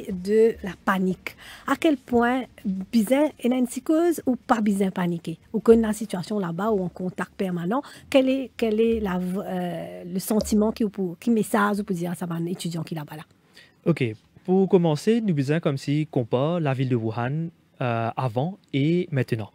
de la panique. À quel point bizarre est une cause ou pas bizarre paniquer ou qu'on a une situation là-bas ou en contact permanent, quel est le sentiment qui message ou pour dire à ça un étudiant qui est là-bas là. Ok, pour commencer, nous besoin comme si compare la ville de Wuhan avant et maintenant.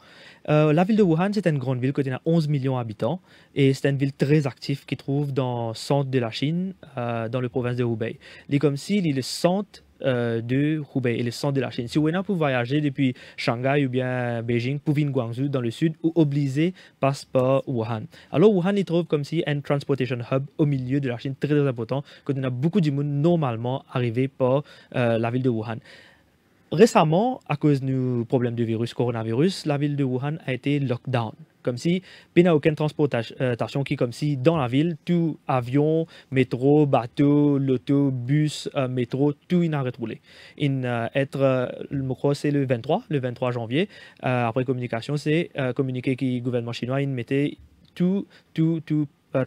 La ville de Wuhan, c'est une grande ville qui a 11 millions d'habitants et c'est une ville très active qui se trouve dans le centre de la Chine, dans la province de Hubei. Il est comme si il est le centre de Hubei et le centre de la Chine. Si vous voulez pour voyager depuis Shanghai ou bien Beijing pour venir Guangzhou dans le sud, ou obligé passe par Wuhan. Alors Wuhan, il trouve comme si un transportation hub au milieu de la Chine très très important, quand on a beaucoup de monde normalement arrivé par la ville de Wuhan. Récemment, à cause du problème du coronavirus, la ville de Wuhan a été lockdown. Comme si il n'y a aucune transportation qui, comme si dans la ville, tout avion, métro, bateau, l'auto, bus, métro, tout il a retroulé. Je crois c'est le 23 janvier. Après communication, c'est communiqué que le gouvernement chinois il mettait tout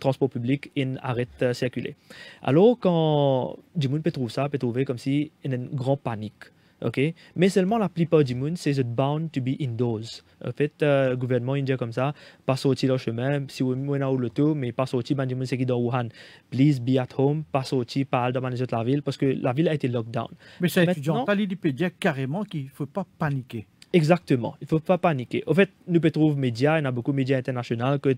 transport public in arrête de circuler. Alors, quand du monde peut trouver ça, peut trouver comme si il y a une grande panique. Okay? Mais seulement la plupart du monde, c'est bound to be indoors. En fait, le gouvernement indien comme ça, pas sortir le chemin, si vous êtes au l'auto, mais pas sortir, ben, du monde, c'est qui dans Wuhan. Please be at home, pas sortir, pas dans les autres la ville, parce que la ville a été lockdown. Mais c'est étudiant, il peut dire carrément qu'il ne faut pas paniquer. Exactement, il ne faut pas paniquer. En fait, nous pouvons trouver médias, il y a beaucoup de médias internationaux que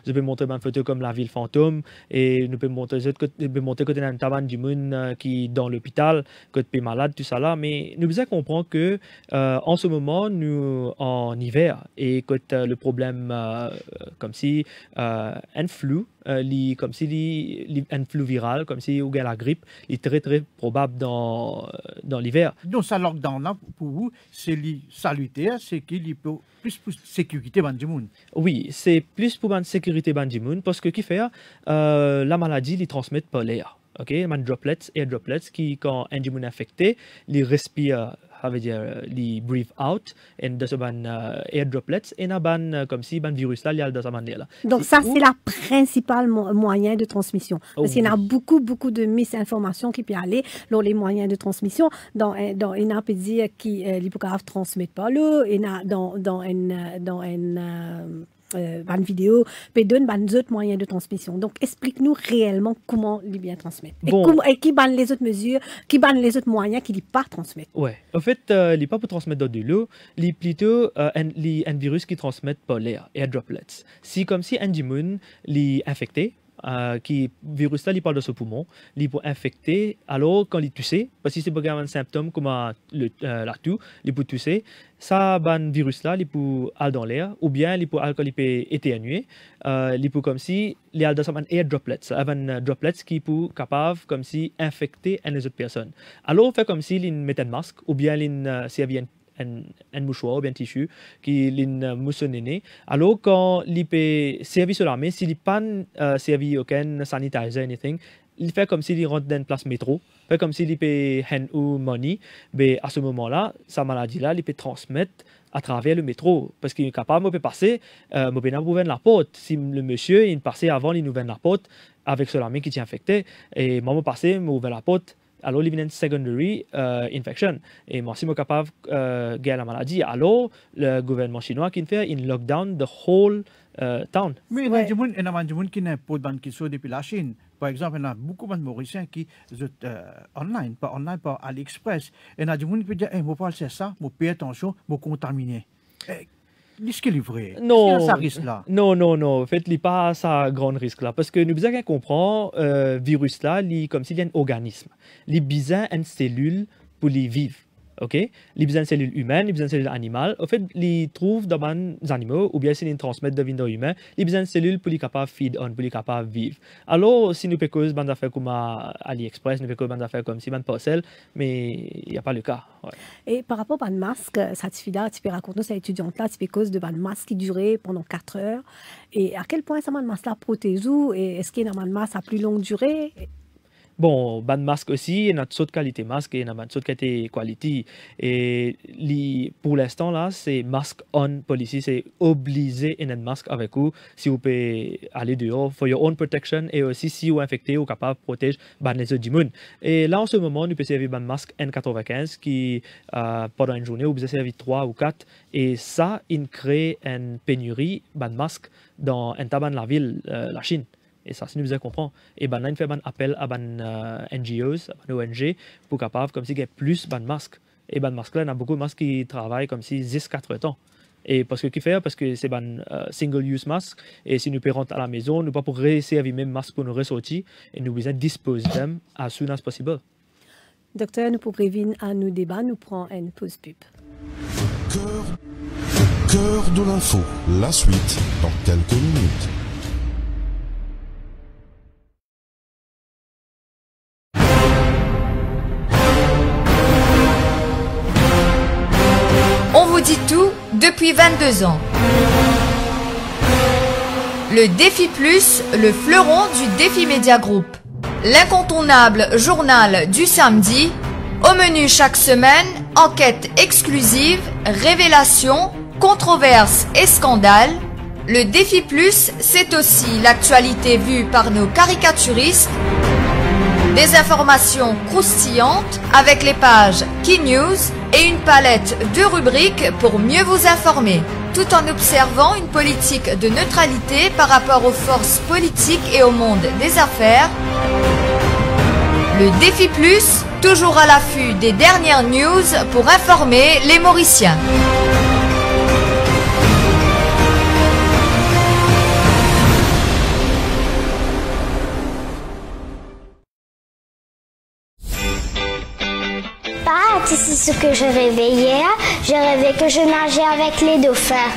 je peux montrer une photo comme la ville fantôme et nous pouvons montrer que il y a un tabac du monde qui est dans l'hôpital, que tu es malade, tout ça là. Mais nous devons comprendre que en ce moment, nous en hiver et que le problème comme si un flou, comme si un flou viral, comme si il y a la grippe, est très très probable dans l'hiver. Donc, ça lockdown là, pour vous, c'est salutaire, c'est qu'il y a plus pour sécurité du monde. Oui, c'est plus pour la sécurité du monde parce que qui fait la maladie, les transmet par l'air. Ok, man droplets, air droplets qui quand un monde infecté, les respire, ça veut dire les breathe out et de ce ban air droplets et na ban comme si ban virus là il y a dans sa manière là. Donc ça c'est la principale moyen de transmission parce qu'il y a beaucoup de misinformations qui peuvent aller dans les moyens de transmission dans une peut dire qui les peut transmettre par l'eau et dans une vidéo, puis donne d'autres moyens de transmission. Donc, explique-nous réellement comment les bien transmettre. Et qui ban les autres mesures, qui ban les autres moyens qui ne pas transmettre. Ouais. En fait, il n'est pas pour transmettre dans de l'eau, il est plutôt un virus qui transmet par l'air, air droplets. Si comme si un dimon est infecté, qui virus là il parle de ce poumon, il peut infecter alors quand il tousse parce que c'est pas un symptôme comme la toux, il peut tousser, ça ban virus là il peut aller dans l'air ou bien il peut il peut éternuer, il peut comme si il y a dans un air droplets, un droplets qui peut capable comme si infecter une autre personne. Alors fait comme si il met un masque ou bien il servir un mouchoir ou bien un tissu qui est moussonné. Alors, quand il peut servir sur l'armée, s'il n'est pas servi aucun sanitizer, anything, il fait comme s'il rentre dans une place métro, fait comme s'il peut hand ou money, mais à ce moment-là, sa maladie-là, il peut transmettre à travers le métro, parce qu'il est capable de passer, il peut ouvrir la porte. Si le monsieur, il passait avant, il ouvre la porte avec ce l'armée qui est infecté, et moi, je passais, il ouvre la porte, alors il y a une secondary infection. Et moi, si je suis capable de gagner la maladie, alors le gouvernement chinois qui fait un lockdown the whole town. Mais il y a des gens qui n'ont pas de qui sont depuis la Chine. Par exemple, il y a beaucoup de Mauriciens qui sont online, par AliExpress. Et il y a des gens qui peuvent dire, je vais pas faire ça, je vais payer attention, je vais contaminer. Est-ce qu'il est vrai? Non, ça risque là? Non. En fait, il n'y a pas ça grand risque là. Parce que nous devons comprendre, virus là, comme s'il y a un organisme. Il y a besoin d'une cellule pour les vivre. Ok? Il y a besoin de cellules humaines, il y a besoin de cellules animales. En fait, ils trouvent dans les animaux, ou bien s'ils les transmettent dans humain, il y a besoin de cellules pour les capables feed on, pour les capables vivre. Alors, si nous faisons des affaires comme AliExpress, nous faisons des affaires comme Simon Parcel, mais il n'y a pas le cas. Ouais. Et par rapport à un masque, ça te fait là, tu peux raconter cette étudiante-là, tu peux cause de un masque qui durait pendant 4 heures. Et à quel point ça un masque là protège ou est-ce qu'il y a un masque à plus longue durée? Bon, ban masque aussi, il y a une autre qualité masque et il y a une autre qualité quality. Et pour l'instant, là, c'est masque on policy, c'est obligé un masque avec vous si vous pouvez aller dehors for your own protection et aussi si vous êtes infecté, vous êtes capable de protéger les autres immunes. Et là, en ce moment, nous pouvons servir un masque N95 qui, pendant une journée, vous pouvez servir 3 ou 4. Et ça, il crée une pénurie de masque dans un tabac de la ville, la Chine. Et ça, si nous besoin comprendre. Et ben là, il fait un appel à NGOs, à ONG, pour capable, comme si il y a plus de masques. Et ben masques là, il y a beaucoup de masques qui travaillent comme si 10-4 temps. Et parce que qui fait, parce que c'est un single-use masque. Et si nous rentrons à la maison, nous ne pouvons pas réessayer avec même masque pour nous ressortir. Et nous besoin disposer them as soon as possible. Docteur, nous pour prévenir à nos débats, nous prenons une pause pub. Cœur de l'info, la suite dans quelques minutes. On vous dit tout depuis 22 ans. Le Défi Plus, le fleuron du Défi Média Group. L'incontournable journal du samedi. Au menu chaque semaine, enquêtes exclusives, révélations, controverses et scandales. Le Défi Plus, c'est aussi l'actualité vue par nos caricaturistes. Des informations croustillantes avec les pages Key News et une palette de rubriques pour mieux vous informer, tout en observant une politique de neutralité par rapport aux forces politiques et au monde des affaires. Le Défi Plus, toujours à l'affût des dernières news pour informer les Mauriciens. Tu sais ce que je rêvais hier? Je rêvais que je nageais avec les dauphins.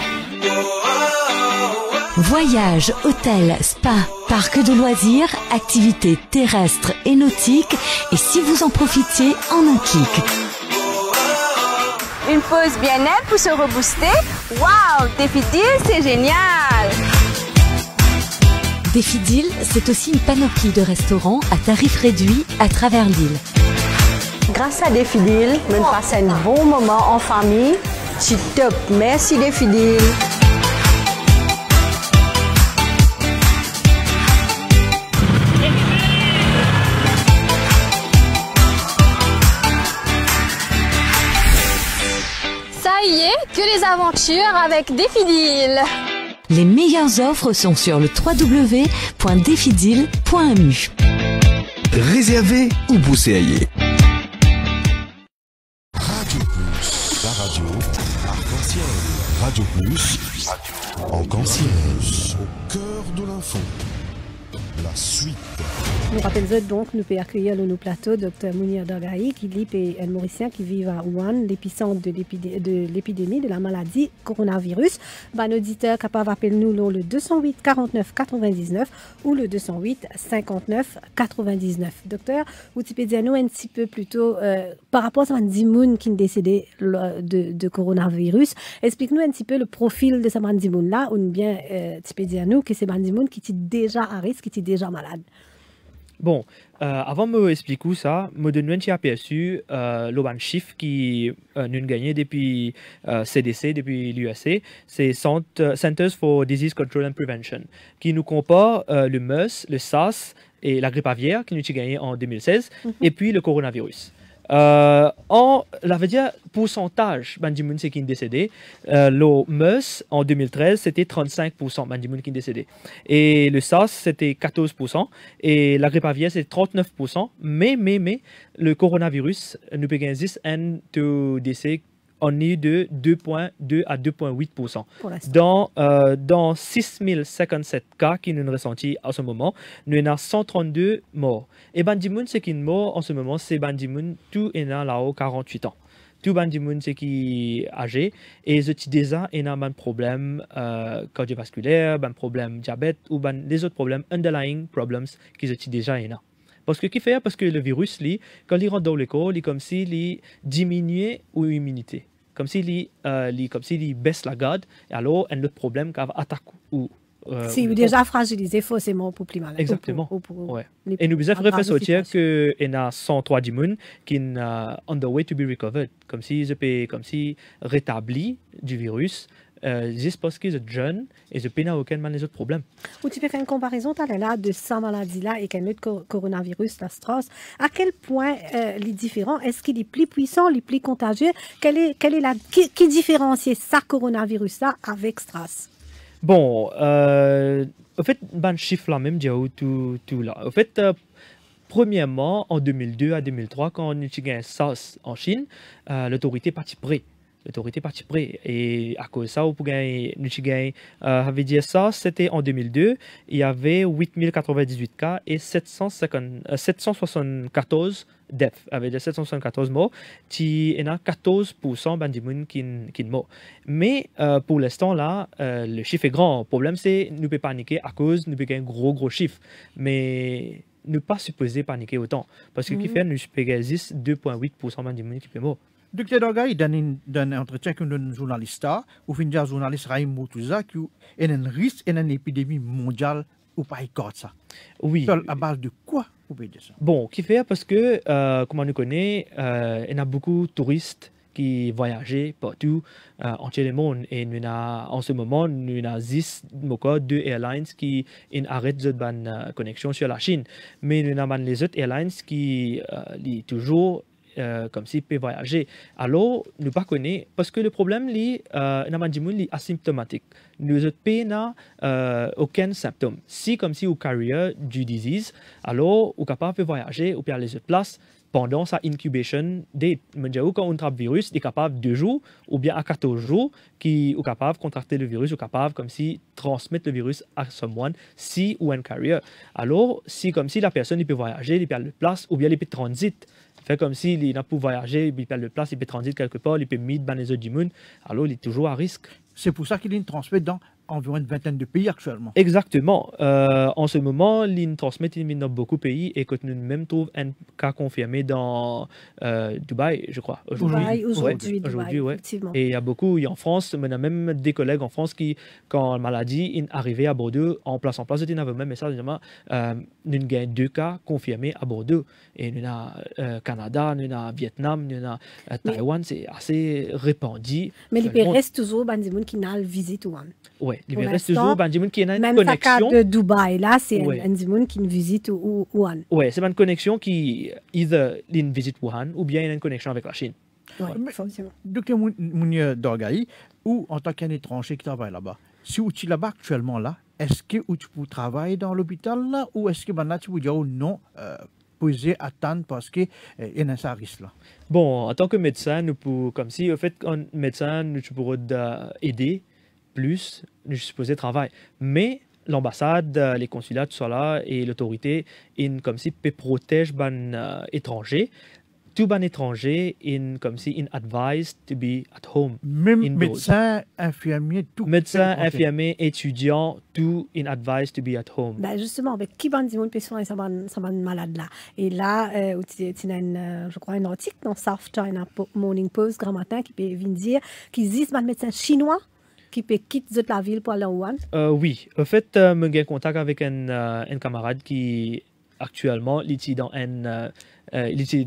Voyages, hôtels, spa, parcs de loisirs, activités terrestres et nautiques, et si vous en profitiez en un clic. Une pause bien-être pour se rebooster? Waouh, Défi Deal, c'est génial! Défi Deal, c'est aussi une panoplie de restaurants à tarifs réduits à travers l'île. Grâce à Défi Deal, on passe un bon moment en famille. C'est top. Merci Défi Deal. Ça y est, que les aventures avec Défi Deal. Les meilleures offres sont sur le www.defideal.mu. Réservez ou bousséaillez. Radio Plus, la radio arc-en-ciel. Radio Plus, arc-en-ciel. Au cœur de l'info, la suite. Nous rappelons donc, nous pouvons accueillir le plateau Dr Mounir Dargahi, qui est un Mauricien qui vit à Wuhan, l'épicentre de l'épidémie de la maladie coronavirus. Un auditeur capable d'appeler nous le 208 49 99 ou le 208 59 99. Docteur, vous pouvez dire nous un petit peu plutôt par rapport à ce Dimoun qui est décédé de coronavirus. Explique-nous un petit peu le profil de ce Dimoun là, ou bien tu peux dire nous que c'est Dimoun qui est déjà à risque, qui est déjà malade. Bon, avant de m'expliquer ça, je donne un petit aperçu le chiffre qui nous gagné depuis CDC, depuis l'USA, c'est Centers for Disease Control and Prevention, qui nous compare le MERS, le SARS et la grippe aviaire qui nous a gagné en 2016, et puis le coronavirus. La veut dire pourcentage Bandimoun c'est qui est décédé. Le MERS en 2013 c'était 35% Bandimoun qui est décédé et le SARS c'était 14% et la grippe aviaire c'est 39%, mais le coronavirus nous peut gagner un taux décès on est de 2,2 à 2,8%. Dans 6057 cas qui nous ressentis à ce moment, nous avons 132 morts. Et Bandimoun, c'est qui est mort en ce moment, c'est Bandimoun, tout est là-haut 48 ans. Tout Bandimoun, c'est qui est âgé. Et ce qui déjà a un problème cardiovasculaire, un problème diabète ou les autres problèmes, underlying problems qui sont déjà là. Parce que qui fait? Parce que le virus, quand il rentre dans le corps, il comme s'il diminue l'immunité. Comme s'il baisse la garde, et alors un autre problème qui attaque ou Si vous déjà fragilisé forcément pour plus mal. Exactement. Ouais. Et nous besoin faire sortir que il y a 103 dimoun qui sont on the way to be recovered, comme si rétabli du virus. Juste parce qu'ils sont jeunes et ils n'ont aucun les autres problèmes. Ou tu peux faire une comparaison là, de cette maladie-là et qu'un autre coronavirus, la STRAS. À quel point les différents, est-ce qu'il est plus puissant, il est plus contagieux? Qui différencie ça coronavirus-là avec STRAS? Bon, en fait, ben chiffre là même, tout là. En fait, premièrement, en 2002 à 2003, quand on utilisait SARS en Chine, l'autorité partit près. Et à cause de ça, avait dit ça, c'était en 2002, il y avait 8098 cas et 774 deaths, avec 774 morts, il y en a 14% de gens qui morts. Mais pour l'instant, là, le chiffre est grand. Le problème, c'est que nous ne pouvons pas paniquer à cause nous avons un gros chiffre. Mais nous ne pas supposer paniquer autant. Parce que qui fait, nous pouvons 2,8% de gens qui sont morts. Docteur Dorgaï, dans un entretien avec un journaliste, ou un journaliste Raïm Moutouza, qui est un risque et une épidémie mondiale ou pas ça. Oui. À base de quoi vous pouvez dire ça? Bon, qui fait parce que, comme on nous connaît, il y a beaucoup de touristes qui voyagent partout en le monde. Et nous en ce moment, nous avons 2 airlines qui arrêtent de connexion sur la Chine. Mais nous avons les autres airlines qui sont toujours comme s'ils peuvent voyager. Alors, nous ne connaissons pas, parce que le problème, est asymptomatique. Nous n'avons aucun symptôme. Si, comme si, vous carrier du disease, alors, vous êtes capable de voyager ou aller les autres places pendant sa incubation date. Quand on trappe le virus, il est capable 2 jours ou bien à 14 jours qui est capable de contracter le virus ou capable comme si transmettre le virus à someone si ou un carrier. Alors, si comme si la personne il peut voyager, il peut aller de place ou bien il peut transit. Fait comme s'il n'a pas voyager, il perd de place, il peut transit quelque part, il peut mettre dans les autres du monde, alors il est toujours à risque. C'est pour ça qu'il est transmis dans environ une vingtaine de pays actuellement. Exactement. En ce moment, l'IN transmet dans beaucoup de pays et que nous même trouvons un cas confirmé dans Dubaï, je crois. Aujourd'hui, ouais. Et il y a beaucoup, en France, on a même des collègues en France qui, quand la maladie est arrivée à Bordeaux, en place, ils avaient même message, nous avons 2 cas confirmés à Bordeaux. Et nous avons Canada, nous avons Vietnam, nous avons Taïwan, c'est assez répandu. Mais il reste toujours des gens qui n'ont pas visite ou oui, il reste toujours des gens qui ont une même connexion. Même de Dubaï, là, c'est un gens qui une visite Wuhan. Oui, c'est une connexion qui either une visite Wuhan ou bien une connexion avec la Chine. Oui, forcément. Docteur Mounir Dorgaï, ou en tant qu'un étranger qui travaille là-bas, si vous êtes là-bas actuellement, là, est-ce que tu peux travailler dans l'hôpital là, ou est-ce que là, tu peux dire non poser attendre parce que il y a un risque là? Bon, en tant que médecin, nous pouvons, comme si, au fait, un médecin, nous pourrons aider plus, nous supposons travailler. Mais l'ambassade, les consulats, tout ça là, et l'autorité, comme si, peut protéger les étrangers. Tout les étrangers, comme si, advised to be at home. Même médecins, infirmiers, tout. Médecins, infirmiers, étudiants, tout advised to be at home. Ben justement, avec qui bande de peut soigner ça malade là. Et là, tu as je crois un article dans South China Morning Post grand matin qui peut venir dire qu'ils disent que médecins chinois qui peut quitter la ville pour aller à Wuhan. Oui, en fait, j'ai contact avec un camarade qui actuellement est dans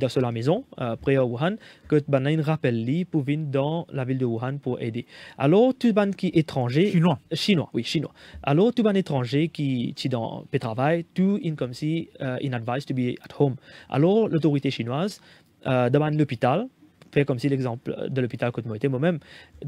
sur la maison près à Wuhan, que il rappelle pour venir dans la ville de Wuhan pour aider. Alors tout le monde qui est étranger chinois. Alors tout le monde étranger qui dans le travail, tout comme si in advice to be at home. Alors l'autorité chinoise demande l'hôpital, fait comme si l'exemple de l'hôpital que moi-même,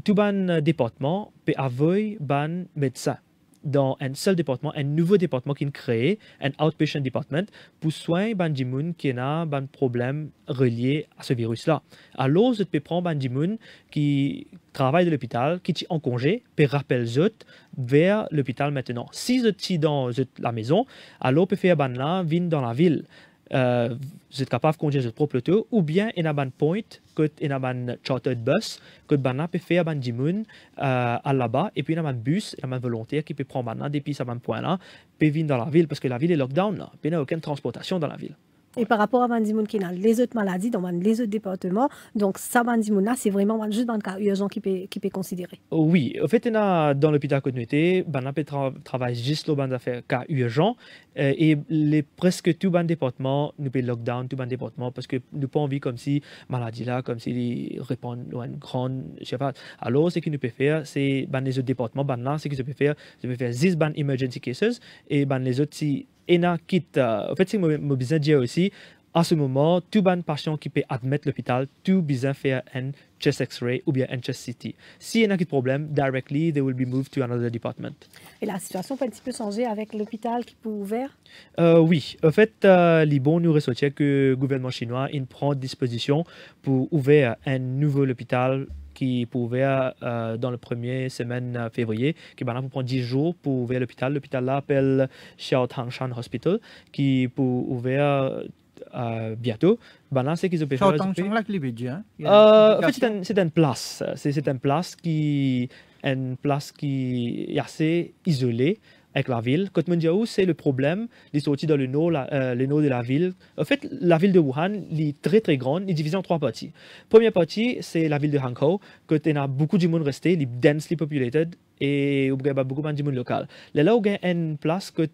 tout le département peut avoir un médecin dans un seul département, un nouveau département qui est créé, un outpatient department, pour soigner les gens qui ont un problème relié à ce virus-là. Alors, vous pouvez prendre les gens qui travaillent à l'hôpital, qui sont en congé, puis rappeler les autres vers l'hôpital maintenant. Si vous êtes dans la maison, alors vous pouvez faire là, venir dans la ville. Vous êtes capable de conduire votre propre auto, ou bien il y a un point, il y a un chartered bus, que vous peut faire un dimoun à là-bas, et puis il y a un bus, il y a un volontaire qui peut prendre depuis ce point-là, peut venir dans la ville, parce que la ville est lockdown, là, il n'y a aucune transportation dans la ville. Et par rapport à Bandimoun qui a les autres maladies dans les autres départements, donc ça Bandimoun là, c'est vraiment juste dans le cas urgent qui peut considérer. Oui, en fait, dans l'hôpital communauté, on peut travailler juste dans les cas urgents et presque tout le département, nous peut lockdown tout le département parce que nous pas envie comme si maladie là, comme si répondre à une grande, je sais pas. Alors, ce que nous peut faire, c'est les autres départements, là, ce que je peux faire, 10 emergency cases et les autres si en fait, c'est mon besoin de dire aussi, à ce moment, tout le patient qui peut admettre l'hôpital, tout besoin faire un chest X-ray ou bien un chest CT. Si il y a un problème, directly, they will be moved to another department. Et la situation peut un petit peu changer avec l'hôpital qui peut ouvrir? Oui, en fait, les bons nous ressortir que le gouvernement chinois il prend disposition pour ouvrir un nouveau hôpital qui peut ouvrir dans la première semaine février, qui maintenant prend 10 jours pour ouvrir l'hôpital. L'hôpital là s'appelle Xiao Tangshan Hospital, qui peut ouvrir bientôt. Maintenant, c'est qu'ils ont fait. Xiao Tangshan là, qui veut dire. En fait, c'est une place. C'est une place qui est assez isolée avec la ville. Quand on dit où c'est le problème, il est sorti dans le nord de la ville. En fait, la ville de Wuhan est très très grande, il est divisée en 3 parties. Première partie, c'est la ville de Hankou, quand il y a beaucoup de monde resté, il est densely populated et il y a beaucoup de monde local. Là où il y a une place comme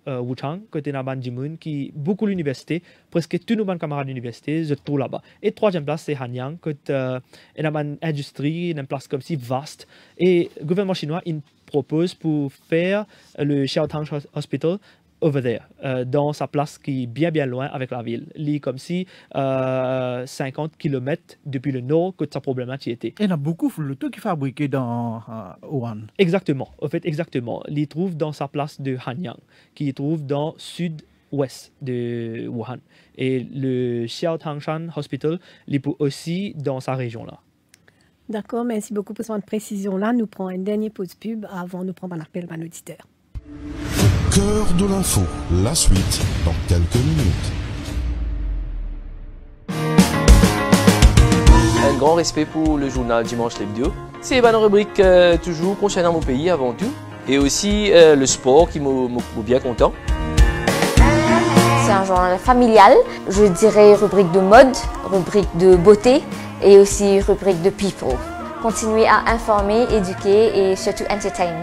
Wuchang, quand il y a beaucoup de monde qui beaucoup l'université, presque tous nos camarades d'université se trouvent là-bas. Et troisième place, c'est Hanyang, quand il y a une industrie, une place comme si vaste. Et le gouvernement chinois, il propose pour faire le Xiaotang Hospital over there, dans sa place qui est bien loin avec la ville. Il est comme si 50 km depuis le nord que sa problématique était. Il y en a beaucoup de photos qui sont fabriquées dans Wuhan. Exactement, en fait, exactement. Il trouve dans sa place de Hanyang, qui trouve dans le sud-ouest de Wuhan. Et le Xiaotangshan Hospital, il peut aussi dans sa région là. D'accord, merci beaucoup pour cette précision-là. Nous prenons une dernière pause pub avant de prendre un appel d'un auditeur. Cœur de l'info, la suite dans quelques minutes. Un grand respect pour le journal Dimanche l'Hebdo. C'est une rubrique toujours concernant mon pays avant tout. Et aussi le sport qui m'a bien content. C'est un journal familial, je dirais rubrique de mode, rubrique de beauté et aussi rubrique de people. Continuez à informer, éduquer et surtout entertain.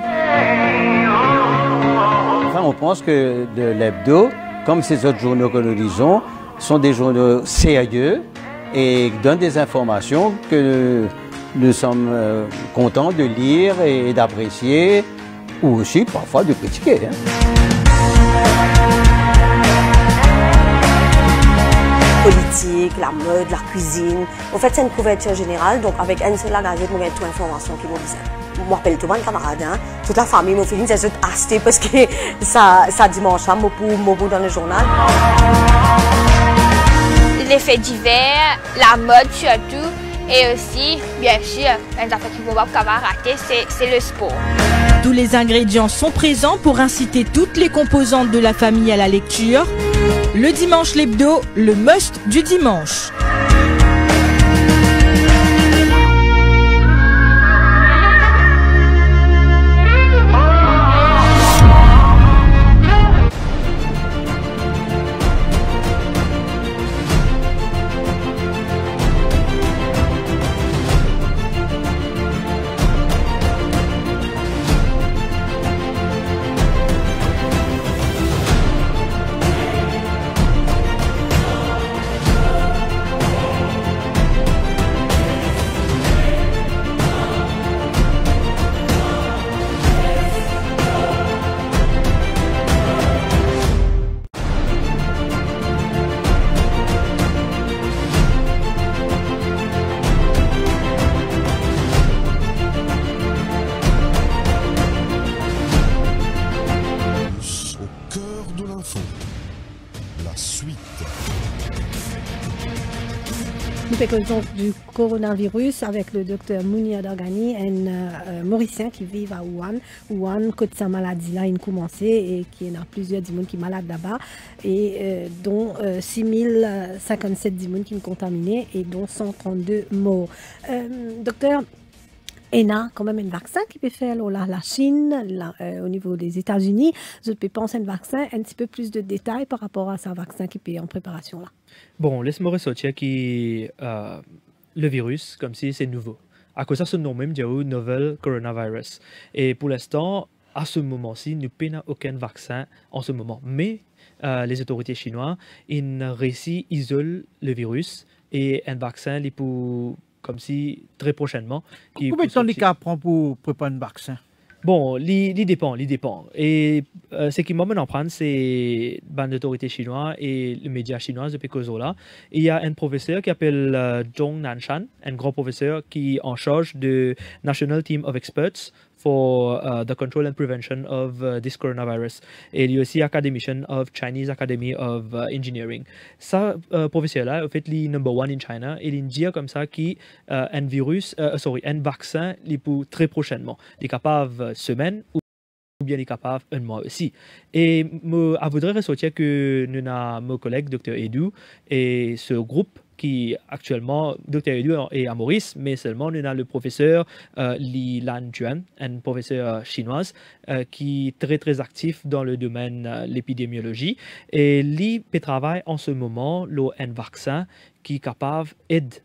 Enfin, on pense que l'hebdo, comme ces autres journaux que nous lisons, sont des journaux sérieux et donnent des informations que nous sommes contents de lire et d'apprécier ou aussi parfois de critiquer. Politique, la mode, la cuisine. En fait, c'est une couverture générale, donc avec une seule gazette, on a toute l'information qui nous disait. Je m'appelle tout le monde camarade, toute la famille, mon feeling, c'est juste acheter parce que ça dimanche, mon bout dans le journal. Les faits divers, la mode surtout, et aussi, bien sûr, une affaire qui ne va pas rater, c'est le sport. Tous les ingrédients sont présents pour inciter toutes les composantes de la famille à la lecture. Le dimanche l'hebdo, le must du dimanche. Du coronavirus avec le docteur Mouni Adorgani, un Mauricien qui vit à Wuhan. Wuhan, quand sa maladie là a commencé et qui y a plusieurs personnes qui sont malades là-bas et dont 6057 personnes qui sont contaminées et dont 132 morts. Docteur, Et il y a quand même un vaccin qui peut faire la Chine, au niveau des États-Unis. Je peux penser à un vaccin, un petit peu plus de détails par rapport à ce vaccin qui est en préparation là. Bon, laisse-moi ressortir que le virus, comme si c'est nouveau. À cause de ce nom même, il y a eu novel coronavirus. Et pour l'instant, à ce moment-ci, nous n'avons aucun vaccin en ce moment. Mais les autorités chinoises, ils réussissent à isoler le virus et un vaccin, pour, comme si très prochainement. Combien de temps les cas prend pour préparer un vaccin? Bon, il dépend. Et ce qui m'amène à prendre, c'est l'autorité chinoise et les médias chinois depuis là. Il y a un professeur qui s'appelle Zhong Nanshan, un grand professeur qui est en charge de National Team of Experts for the control and prevention of this coronavirus. Et il y a aussi academician of Chinese Academy of Engineering. Ça, professeur-là, en fait, il est number one in China. Et il dit comme ça qu'un un vaccin, il peut très prochainement. Il est capable semaine ou bien il est capable un mois aussi. Et je voudrais ressortir que nous avons mon collègue Dr. Edu et ce groupe qui actuellement, Dr. Edu est à Maurice, mais seulement nous avons le professeur Li Lanjuan, un professeur chinois qui est très très actif dans le domaine de l'épidémiologie. Et lui travaille en ce moment un vaccin qui est capable d'aider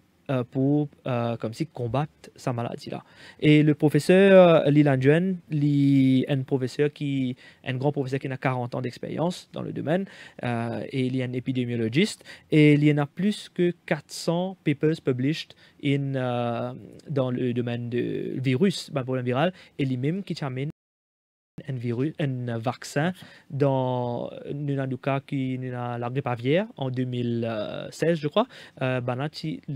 pour comme si combattre sa maladie là. Et le professeur Li Lanjuan, un grand professeur qui a 40 ans d'expérience dans le domaine, et il est un épidémiologiste, et il y en a plus que 400 papers published dans le domaine du virus, problème viral, et lui-même qui amène un vaccin dans le cas qui la grippe aviaire en 2016, je crois.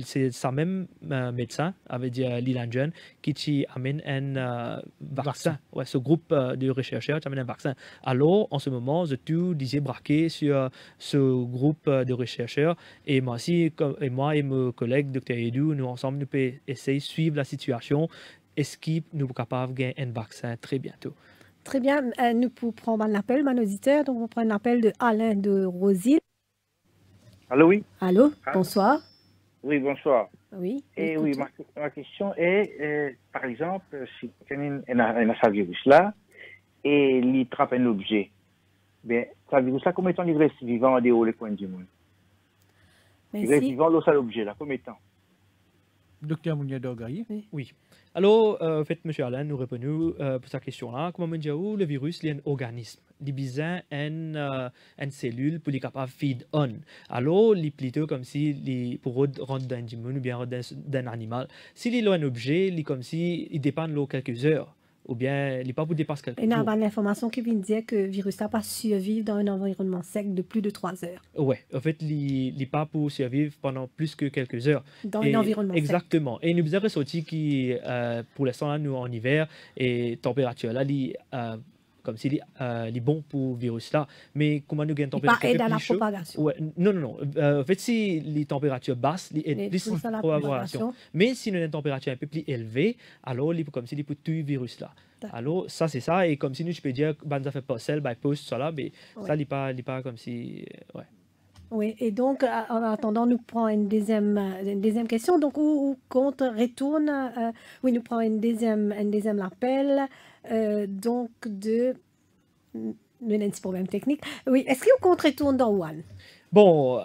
C'est ça même médecin, avait dit Li Lanjuan, qui amène un vaccin. Ouais, ce groupe de chercheurs amène un vaccin. Alors, en ce moment, je tout disais braqué sur ce groupe de chercheurs, et moi aussi, et mon collègue Dr. Edu, nous ensemble, nous pouvons essayer de suivre la situation. Est-ce qu'il nous est capable de gagner un vaccin très bientôt? Très bien, nous pouvons prendre un appel, mon auditeur. Donc, on prend un appel de Alain de Rosille. Allô, oui. Allô, bonsoir. Oui, bonsoir. Oui. Et oui, ma question est, par exemple, si quelqu'un a ce virus-là et il trappe un objet, bien, ce virus-là, combien de temps il reste vivant en dehors des coins du monde? Il reste vivant dans cet objet-là, combien de temps? Docteur Mounier-Dorgaï. Oui. Alors, en fait, M. Alain nous répond pour sa question-là. Comment dire où le virus est un organisme? Il a besoin une cellule pour être capable de feed on. Alors, il est plutôt comme si pour rendre d'un humain ou bien d'un animal. S'il est un objet, il est comme si il dépend de quelques heures. Ou bien, il n'est pas pour dépasser quelques jours. Il y a une information qui vient dire que le virus n'a pas survivre dans un environnement sec de plus de 3 heures. Oui, en fait, il n'est pas pour survivre pendant plus que quelques heures. Dans un environnement exactement. Sec. Et nous avons ressorti qui, pour l'instant, là, nous en hiver, et température là, comme s'il est bon pour le virus là. Mais comment nous gagnons température plus chaud? Pas aide à la propagation. Ouais, non. En fait, si les températures basses, il aide plus à la propagation. Mais si nous avons une température un peu plus élevée, alors il comme s'il est pour tout le virus là. Alors ça c'est ça, et comme si nous je peux dire ça fait pas celle by post ça là, mais ça il pas comme si ouais. Oui, et donc, en attendant, nous prenons une deuxième question. Donc, où compte retourne, oui, nous prenons un deuxième appel, donc nous avons un petit problème technique. Oui, est-ce qu'on compte retourne dans Wuhan? Bon,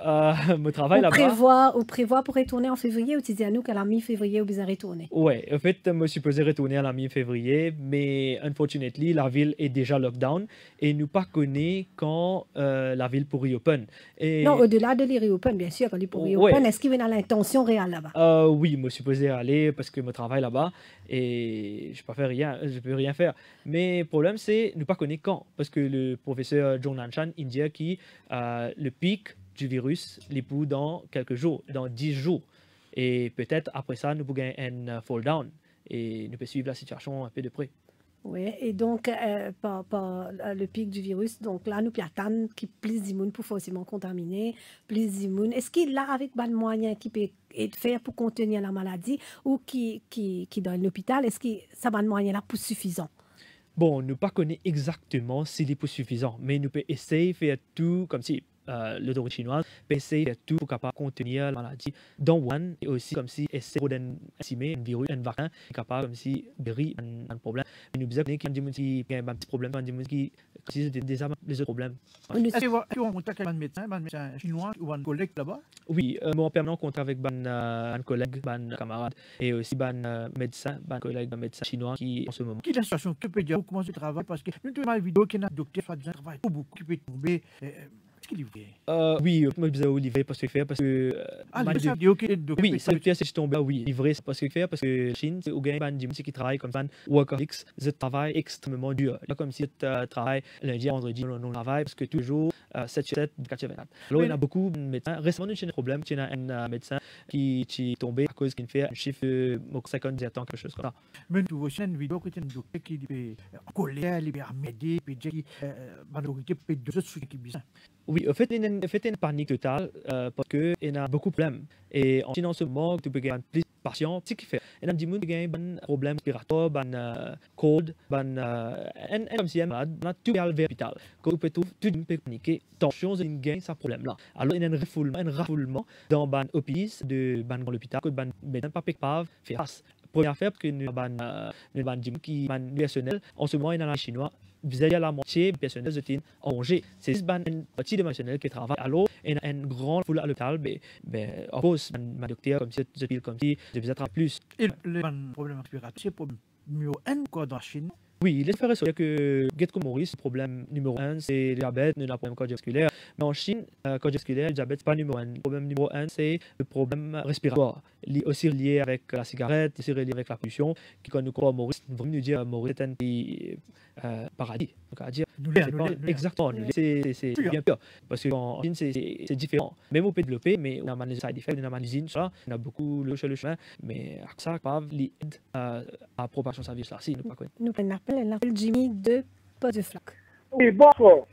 mon travail là-bas. On prévoit pour retourner en février, ou tu dis à nous qu'à la mi-février, on besoin retourner? Oui, en fait, je suis supposé retourner à la mi-février, mais unfortunately, la ville est déjà lockdown et nous ne connaissons pas quand la ville pourrait open. Et... Non, au-delà de les reopen, bien sûr, quand ils pourraient open, est-ce qu'il y a l'intention réelle là-bas? Oui, je suis supposé aller parce que je travaille là-bas et je ne peux rien faire. Mais le problème, c'est nous ne connaissons pas quand, parce que le professeur Zhong Nanshan, il dit que le pic du virus les pousse dans quelques jours, dans 10 jours. Et peut-être après ça, nous pouvons gagner un fall down et nous pouvons suivre la situation un peu de près. Oui, et donc, par le pic du virus, donc là, nous attendons qu'il y ait plus d'immunes pour forcément contaminer, plus d'immunes. Est-ce qu'il a avec des moyens qui peut être fait pour contenir la maladie ou qui dans l'hôpital, est-ce que ça va de moyens là pour suffisant? Bon, nous ne connaissons pas exactement s'il est pour suffisant, mais nous pouvons essayer de faire tout comme si l'autorité chinoise essaie de tout pour capable contenir la maladie dans Wuhan et aussi comme si essaie d'estimer un virus, un vaccin capable comme si guérir un problème. Mais nous disons qu'il y a un petit problème, qui c'est déjà les autres problèmes. Est-ce que vous avez en contact avec un médecin chinois ou un collègue là-bas? Oui, moi en permanent contact avec un collègue, un camarade et aussi un médecin, un collègue, un médecin chinois qui en ce moment. Quelle est la situation? Que peut dire comment tu travailles? Parce que nous avons une vidéo qui est un docteur qui travaille beaucoup, qui peut tomber. Est-ce qu'il est vrai? Oui, moi je vais livrer parce que la vidéo qui est docteur. Oui, ça veut dire que je tombe. Oui, livrer parce que Chine, c'est au gain ban du qui travaille comme ça, workaholics, je travaille extrêmement dur. Là comme si tu travailles lundi, vendredi, on travaille parce que toujours 7/7, 24/24. Alors il y a beaucoup de médecins. Récemment, nous avons un problème, il y a un médecin qui est tombé à cause qu'il fait un chiffre 50 ans, quelque chose comme ça. Mais tu vois une vidéo qui est un docteur qui est en colère, il est médé, puis qui majorité peut deux autres qui bizarre. Oui, en fait, il y a une panique totale parce qu'il y a beaucoup de problèmes. Et en Chine, en ce moment, tu peux gagner plus de patients. Ce qui fait, il y a des gens qui ont un problème respiratoire, un cold, comme si il y a malade, tout est à l'hôpital. Quand tu peux tout paniquer, tension, il y a un problème-là. Alors, il y a un rafoulement dans l'hôpital de l'hôpital que les médecins pas capables de faire face. Première affaire, parce que nous avons des gens qui sont personnels. En ce moment, il y a la Chinois. Vous avez la moitié des personnels qui sont en Angers. C'est une partie des personnels qui travaillent. Alors, il y a une grande foule à l'hôpital. Mais en cause, ma docteur, comme si je vais être plus. Et le problème respiratoire, c'est pour mieux un quoi dans la Chine? Oui, il est fait ressortir que Getco Maurice, le problème numéro 1, c'est le diabète, le problème cardiovasculaire. Mais en Chine, cardiovasculaire, le diabète, ce n'est pas numéro 1. Le problème numéro 1, c'est le problème respiratoire. Aussi lié avec la cigarette, aussi lié avec la pollution. Quand nous croyons Maurice, nous voulons nous dire Maurice est un pays paradis. Donc, à dire, exactement, c'est bien pire. Parce qu'en Chine, c'est différent. Même on peut développer, mais on a des side effects, on a des usines, on a beaucoup le chemin, mais ça, pas l'aide à la propagation de ce virus-là. Si, nous prenons l'appel Jimmy de Poste de Flac. Oui, bonsoir.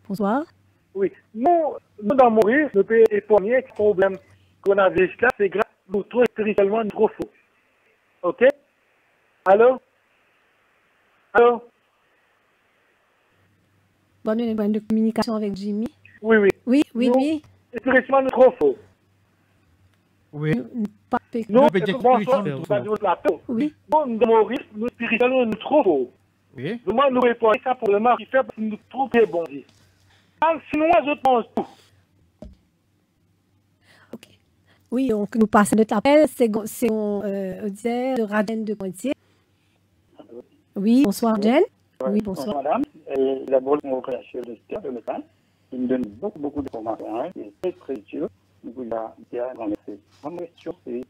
Bonsoir. Oui, nous dans Maurice, nous pouvons épargner le problème qu'on a vu là, c'est grâce à nous trop spirituellement trop faux. Ok? Allô? Bon, nous avons une bonne communication avec Jimmy. Oui. Oui. Spirituellement nous trop faux. Oui. Nous, bonsoir, nous avons la plateau. Oui. Nous dans Maurice, nous spirituellement nous trop faux. Oui. Nous nous répondons ça pour le mal qui fait parce que nous trouvons bon Dieu. Sinon, je pense tout. Ok. Oui, donc nous passons notre appel. C'est Audière de Radène de Poitiers. Oui, bonsoir, Jen. Oui, bonsoir. Madame, d'abord, mon créateur de médecin, il me donne beaucoup d'informations. Il est très dur. Nous voulons bien remercier. Ma question, c'est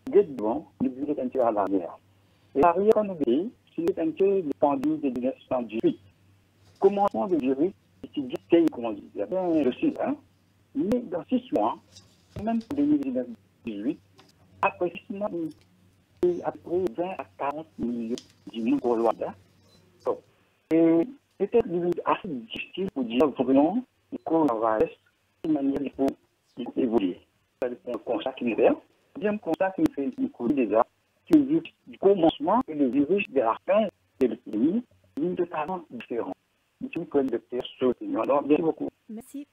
devant le bureau d'intérêt à l'arrière. Et l'arrière, on oublie, c'est l'intérêt de pandémie de 1918. Commencement de virus, c'est du comment dire. Je suis là. Mais dans 6 mois, même pour 2018, après 6 mois, après 20 à 40 millions de monde au Rwanda. Et peut-être assez difficile pour dire vraiment le coronavirus de manière il faut évoluer. C'est un constat qui nous fait. Deuxième constat qui nous fait déjà, qui dit du commencement et le virus de la fin de l'épidémie, une totalement différente. Nous pouvons le faire sur l'opinion. Alors, merci beaucoup. Merci.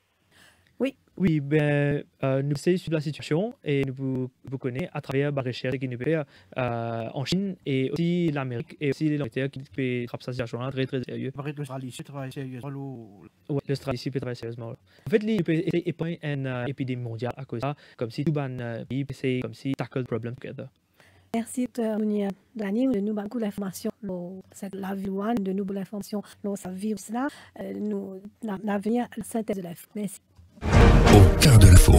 Oui, nous sommes sur la situation et nous vous connaissons à travers la recherche qui nous fait en Chine et aussi l'Amérique et aussi l'Angleterre qui peut attraper cette situation-là très très sérieux. L'Australie, c'est travaille sérieusement. Oui, l'Australie peut travailler sérieusement. En fait, il peut essayer une épidémie mondiale à cause de ça, comme si tout le pays essaie comme si tackle le problème together. Merci, Dr. Mounier Dani, de nous beaucoup d'informations sur la vie de nous l'information sur ce virus-là, nous l'avenir, la synthèse de l'info. Merci. Au cœur de l'info.